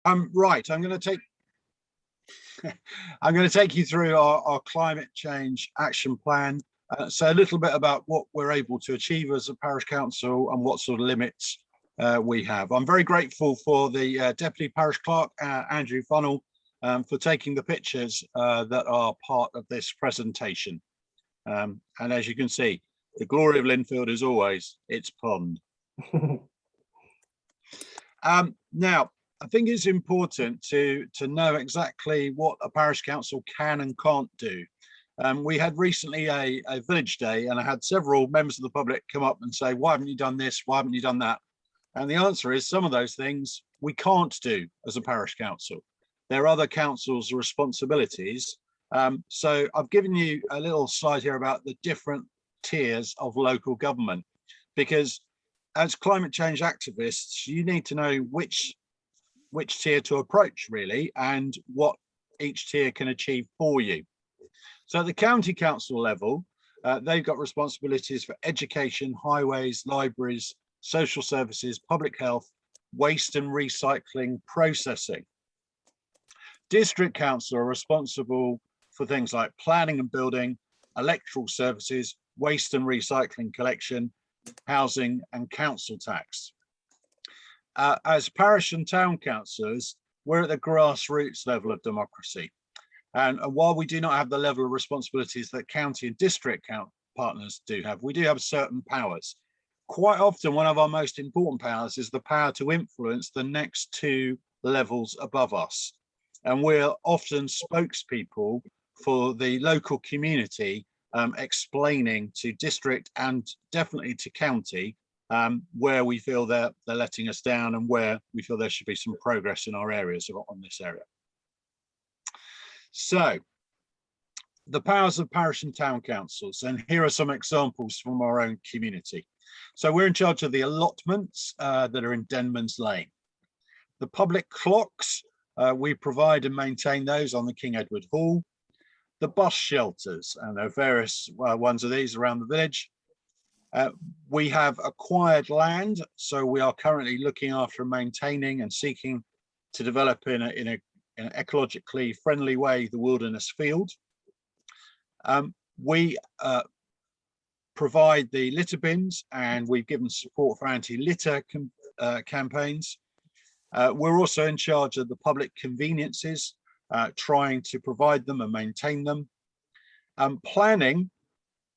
Right, I'm going to take you through our climate change action plan. So a little bit about what we're able to achieve as a parish council and what sort of limits we have. I'm very grateful for the Deputy Parish Clerk, Andrew Funnell, for taking the pictures that are part of this presentation. And as you can see, the glory of Lindfield is always its pond. Now, I think it's important to know exactly what a parish council can and can't do. We had recently a village day, and I had several members of the public come up and say, why haven't you done this? Why haven't you done that? And the answer is some of those things we can't do as a parish council. There are other councils' responsibilities. So I've given you a little slide here about the different tiers of local government, because as climate change activists, you need to know which tier to approach really, and what each tier can achieve for you. So at the county council level, they've got responsibilities for education, highways, libraries, social services, public health, waste and recycling processing. District council are responsible for things like planning and building, electoral services, waste and recycling collection, housing and council tax. As parish and town councillors, we're at the grassroots level of democracy. And while we do not have the level of responsibilities that county and district partners do have, we do have certain powers. Quite often, one of our most important powers is the power to influence the next two levels above us. And we're often spokespeople for the local community, explaining to district and definitely to county where we feel they're letting us down and where we feel there should be some progress in our areas on this area. So the powers of parish and town councils, and here are some examples from our own community. So we're in charge of the allotments that are in Denman's Lane. The public clocks, we provide and maintain those on the King Edward Hall. The bus shelters, and there are various ones of these around the village. We have acquired land, so we are currently looking after and maintaining and seeking to develop in an ecologically friendly way the wilderness field. We provide the litter bins, and we've given support for anti-litter campaigns. We're also in charge of the public conveniences, trying to provide them and maintain them. Planning,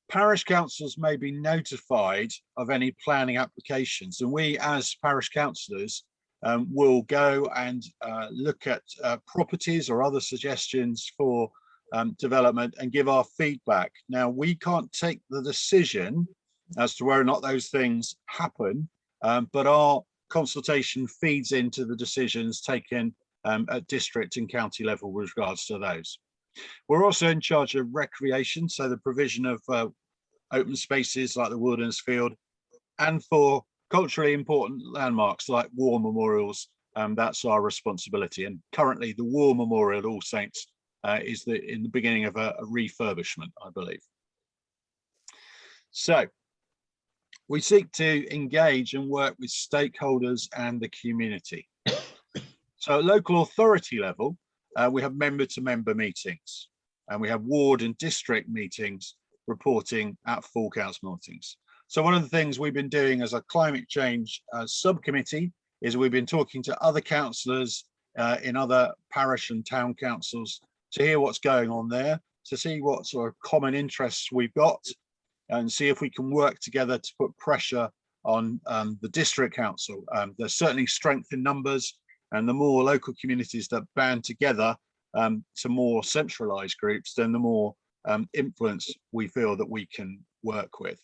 parish councils may be notified of any planning applications, and we as parish councillors will go and look at properties or other suggestions for development and give our feedback. Now, we can't take the decision as to whether or not those things happen, but our consultation feeds into the decisions taken at district and county level with regards to those. We're also in charge of recreation, so the provision of open spaces like the wilderness field, and for culturally important landmarks like war memorials, that's our responsibility. And currently the War Memorial at All Saints is in the beginning of a refurbishment, I believe. So we seek to engage and work with stakeholders and the community. So at local authority level, we have member-to-member meetings, and we have ward and district meetings reporting at full council meetings. So one of the things we've been doing as a climate change subcommittee is we've been talking to other councillors in other parish and town councils to hear what's going on there, to see what sort of common interests we've got, and see if we can work together to put pressure on the district council. There's certainly strength in numbers, and the more local communities that band together to more centralised groups, then the more influence we feel that we can work with.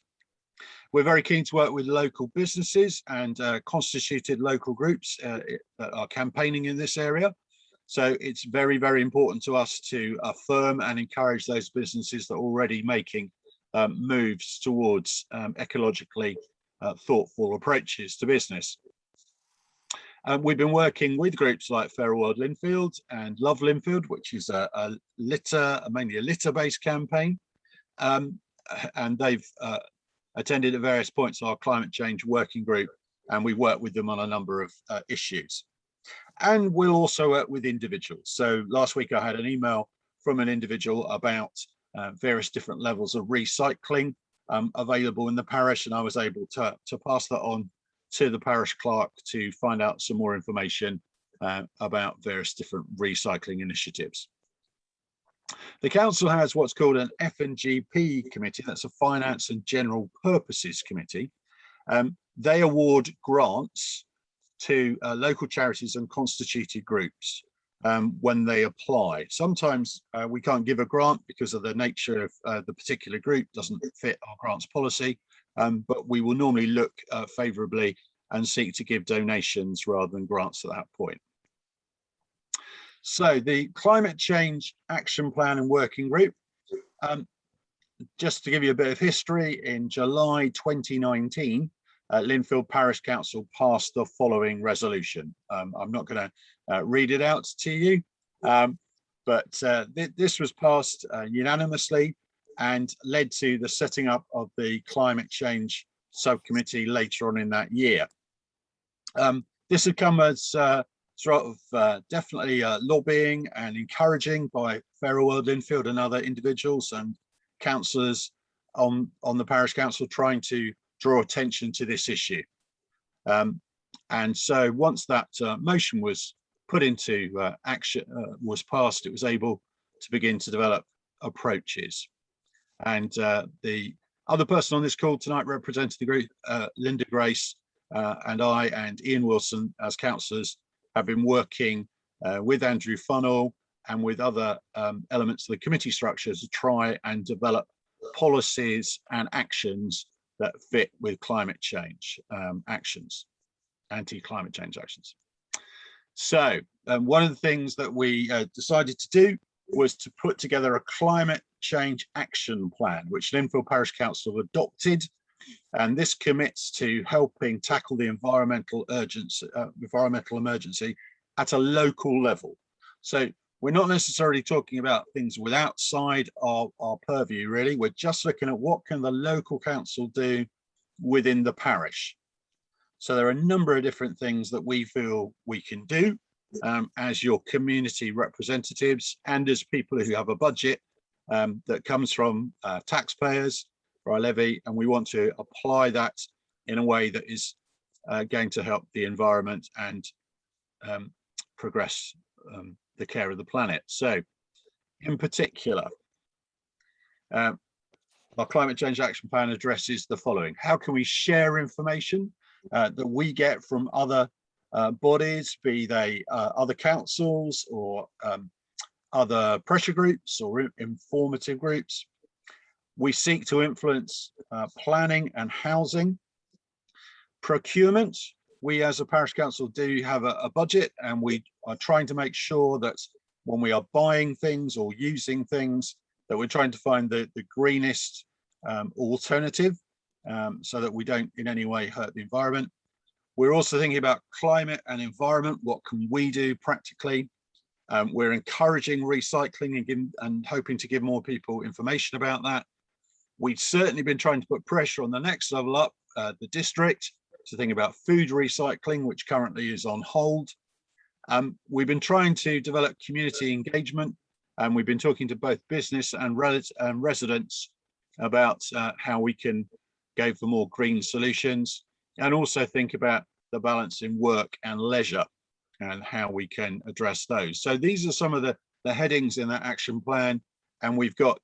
We're very keen to work with local businesses and constituted local groups that are campaigning in this area. So it's very, very important to us to affirm and encourage those businesses that are already making moves towards ecologically thoughtful approaches to business. We've been working with groups like FWL Lindfield and Love Lindfield, which is mainly a litter-based campaign, and they've attended at various points our climate change working group, and we work with them on a number of issues. And we'll also work with individuals. So last week I had an email from an individual about various different levels of recycling available in the parish, and I was able to pass that on to the parish clerk to find out some more information about various different recycling initiatives. The council has what's called an F&GP committee. That's a Finance and General Purposes Committee. They award grants to local charities and constituted groups when they apply. Sometimes we can't give a grant because of the nature of the particular group doesn't fit our grants policy, but we will normally look favourably and seek to give donations rather than grants at that point. So the Climate Change Action Plan and Working Group, just to give you a bit of history, in July 2019, Lindfield Parish Council passed the following resolution. I'm not going to read it out to you, but this was passed unanimously and led to the setting up of the Climate Change Subcommittee later on in that year. This had come as sort of definitely lobbying and encouraging by FWL, Lindfield and other individuals and councillors on the parish council trying to draw attention to this issue. And so once that motion was put into action, was passed, it was able to begin to develop approaches. And the other person on this call tonight representing the group, Linda Grace, and I and Ian Wilson as councillors have been working with Andrew Funnell and with other elements of the committee structure to try and develop policies and actions that fit with climate change actions, anti-climate change actions. So one of the things that we decided to do was to put together a climate change action plan, which Lindfield Parish Council adopted. And this commits to helping tackle the environmental emergency at a local level. So we're not necessarily talking about things with outside our purview, really. We're just looking at what can the local council do within the parish. So there are a number of different things that we feel we can do as your community representatives and as people who have a budget that comes from taxpayers for our levy, and we want to apply that in a way that is going to help the environment and progress the care of the planet. So in particular, our climate change action plan addresses the following. How can we share information that we get from other bodies, be they other councils or other pressure groups or informative groups? We seek to influence planning and housing. Procurement, we as a parish council do have a budget, and we are trying to make sure that when we are buying things or using things, that we're trying to find the greenest alternative so that we don't in any way hurt the environment. We're also thinking about climate and environment. What can we do practically? We're encouraging recycling and hoping to give more people information about that. We've certainly been trying to put pressure on the next level up, the district, to think about food recycling, which currently is on hold. We've been trying to develop community engagement, and we've been talking to both business and residents about how we can go for more green solutions, and also think about the balance in work and leisure and how we can address those. So these are some of the headings in that action plan, and we've got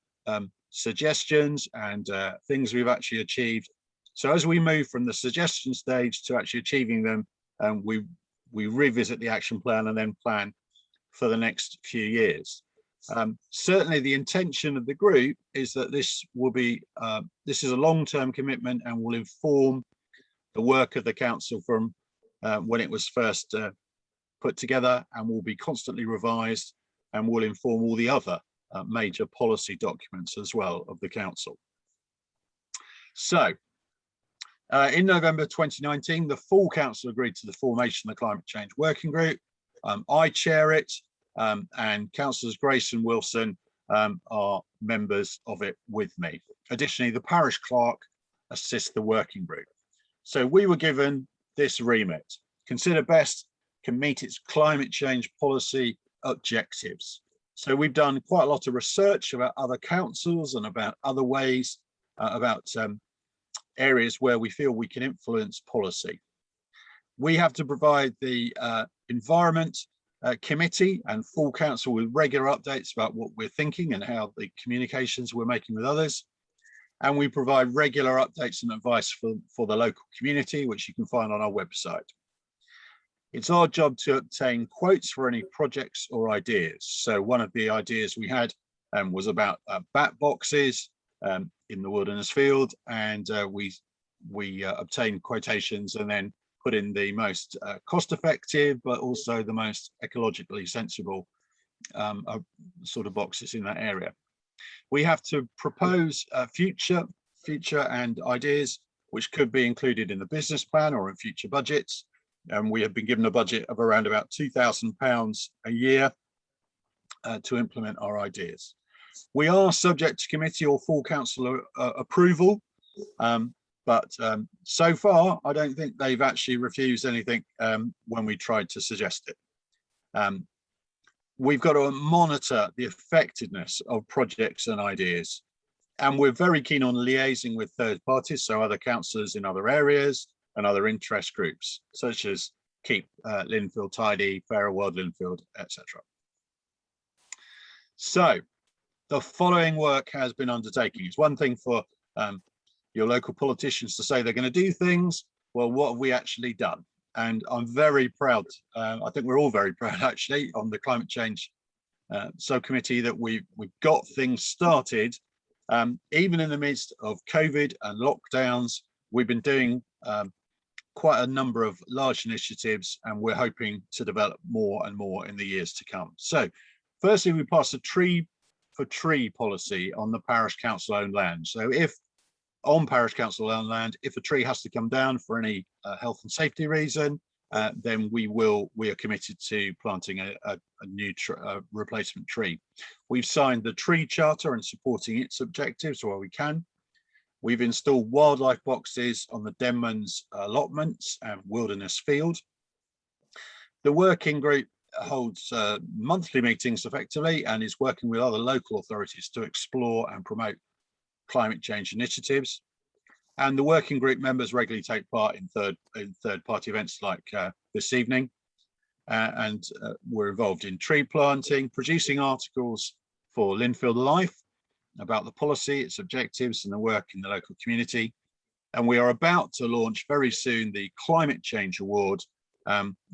suggestions and things we've actually achieved. So as we move from the suggestion stage to actually achieving them, we revisit the action plan and then plan for the next few years. Certainly the intention of the group is that this will be, this is a long-term commitment and will inform the work of the council from when it was first put together, and will be constantly revised and will inform all the other major policy documents as well of the council. So in November 2019, the full council agreed to the formation of the Climate Change Working Group. I chair it, and councillors Grace and Wilson are members of it with me. Additionally, the parish clerk assists the working group. So we were given this remit: consider best can meet its climate change policy objectives. So we've done quite a lot of research about other councils and about other ways, about areas where we feel we can influence policy. We have to provide the Environment Committee and full council with regular updates about what we're thinking and how the communications we're making with others. And we provide regular updates and advice for the local community, which you can find on our website. It's our job to obtain quotes for any projects or ideas. So one of the ideas we had was about bat boxes in the Wilderness Field, and we obtained quotations and then put in the most cost-effective, but also the most ecologically sensible sort of boxes in that area. We have to propose future and ideas which could be included in the business plan or in future budgets. And we have been given a budget of around about £2,000 a year to implement our ideas. We are subject to committee or full council approval, but so far I don't think they've actually refused anything when we tried to suggest it. We've got to monitor the effectiveness of projects and ideas, and we're very keen on liaising with third parties, so other councillors in other areas and other interest groups, such as Keep Lindfield Tidy, Fairer World Lindfield, etc. So the following work has been undertaken. It's one thing for your local politicians to say they're going to do things. Well, what have we actually done? And I'm very proud, I think we're all very proud actually, on the climate change subcommittee that we've got things started. Even in the midst of COVID and lockdowns, we've been doing quite a number of large initiatives, and we're hoping to develop more and more in the years to come. So firstly, we passed a tree for tree policy on the parish council owned land. So if on parish council owned land, if a tree has to come down for any health and safety reason, then we are committed to planting a new replacement tree. We've signed the tree charter and supporting its objectives where we can. We've installed wildlife boxes on the Denman's allotments and Wilderness Field. The working group holds monthly meetings effectively and is working with other local authorities to explore and promote climate change initiatives. And the working group members regularly take part in third party events like this evening. And we're involved in tree planting, producing articles for Lindfield Life about the policy, its objectives and the work in the local community. And we are about to launch very soon the Climate Change Award.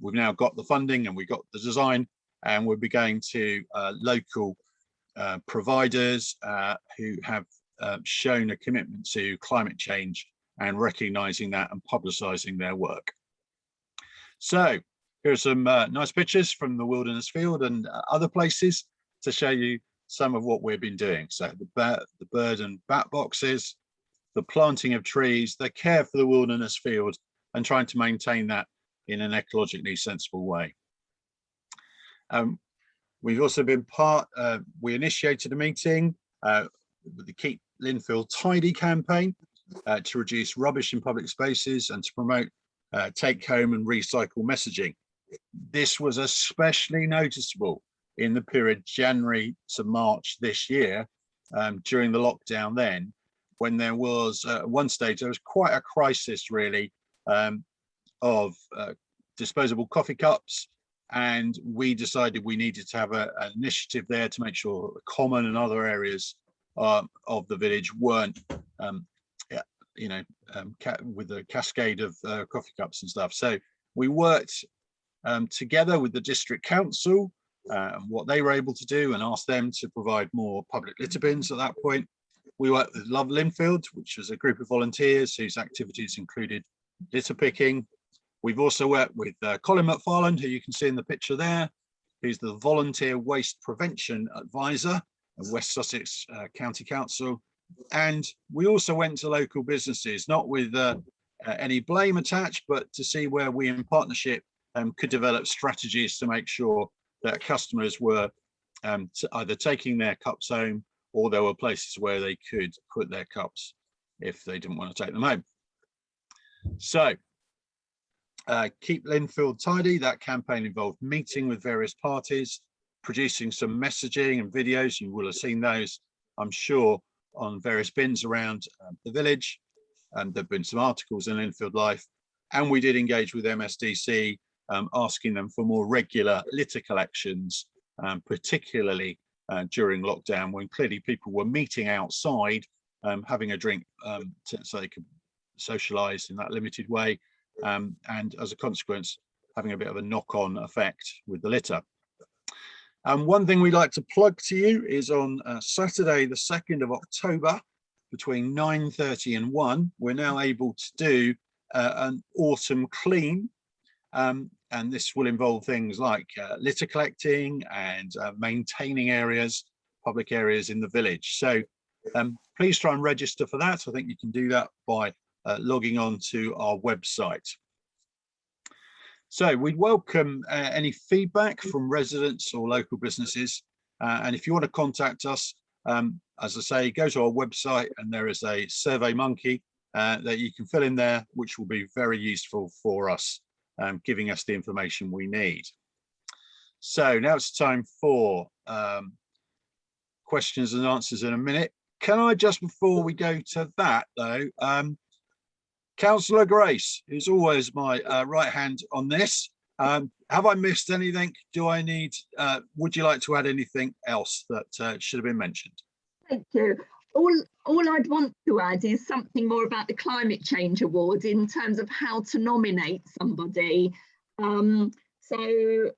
We've now got the funding and we've got the design, and we'll be going to local providers who have shown a commitment to climate change and recognizing that and publicizing their work. So here's some nice pictures from the Wilderness Field and other places to show you some of what we've been doing. So the bird and bat boxes, the planting of trees, the care for the Wilderness Field, and trying to maintain that in an ecologically sensible way. We've also been we initiated a meeting with the Keep Lindfield Tidy campaign to reduce rubbish in public spaces and to promote take home and recycle messaging. This was especially noticeable in the period January to March this year, during the lockdown then, when there was at one stage, there was quite a crisis really of disposable coffee cups. And we decided we needed to have an initiative there to make sure the common and other areas of the village weren't, with a cascade of coffee cups and stuff. So we worked together with the district council and what they were able to do, and asked them to provide more public litter bins at that point. We worked with Love Lindfield, which was a group of volunteers whose activities included litter picking. We've also worked with Colin McFarland, who you can see in the picture there, who's the Volunteer Waste Prevention Advisor of West Sussex County Council. And we also went to local businesses, not with any blame attached, but to see where we in partnership could develop strategies to make sure that customers were either taking their cups home, or there were places where they could put their cups if they didn't want to take them home. So Keep Lindfield Tidy. That campaign involved meeting with various parties, producing some messaging and videos. You will have seen those, I'm sure, on various bins around the village. And there have been some articles in Lindfield Life. And we did engage with MSDC, asking them for more regular litter collections, particularly during lockdown, when clearly people were meeting outside, having a drink so they could socialise in that limited way. And as a consequence, having a bit of a knock-on effect with the litter. One thing we'd like to plug to you is on Saturday, the 2nd of October, between 9:30 and 1, we're now able to do an autumn clean. And this will involve things like litter collecting and maintaining areas, public areas in the village. So please try and register for that. I think you can do that by logging on to our website. So we'd welcome any feedback from residents or local businesses. And if you want to contact us, as I say, go to our website and there is a Survey Monkey that you can fill in there, which will be very useful for us, giving us the information we need. So now it's time for questions and answers in a minute. Can I just, before we go to that though, Councillor Grace, who's always my right hand on this, have I missed anything? Do I need, would you like to add anything else that should have been mentioned? Thank you. All I'd want to add is something more about the Climate Change Award in terms of how to nominate somebody. So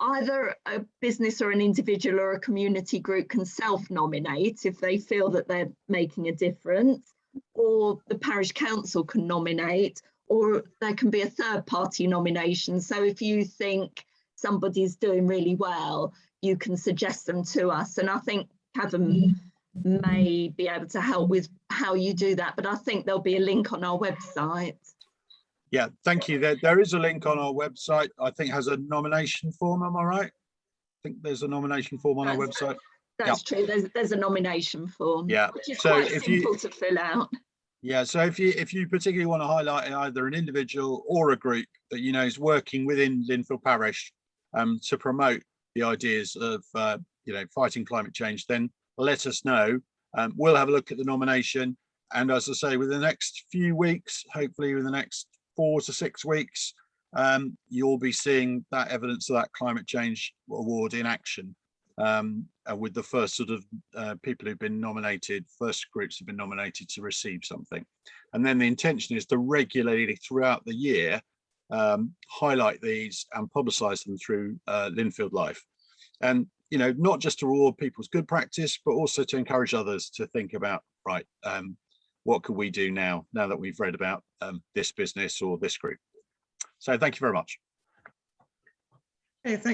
either a business or an individual or a community group can self-nominate if they feel that they're making a difference, or the parish council can nominate, or there can be a third-party nomination. So if you think somebody's doing really well, you can suggest them to us. And I think Cavan may be able to help with how you do that, but I think there'll be a link on our website. Yeah, thank you. There is a link on our website. I think has a nomination form. Am I right? I think there's a nomination form on our website. That's true. There's a nomination form. Yeah, which is so quite simple to fill out. Yeah, so if you particularly want to highlight either an individual or a group that you know is working within Lindfield Parish to promote the ideas of fighting climate change, then let us know. We'll have a look at the nomination, and as I say, within the next few weeks, hopefully within the next 4 to 6 weeks, you'll be seeing that evidence of that climate change award in action, with the first sort of people who've been nominated, first groups have been nominated to receive something. And then the intention is to regularly throughout the year highlight these and publicise them through Lindfield Life. And not just to reward people's good practice, but also to encourage others to think about, right, what could we do now that we've read about this business or this group. So thank you very much. Okay, thank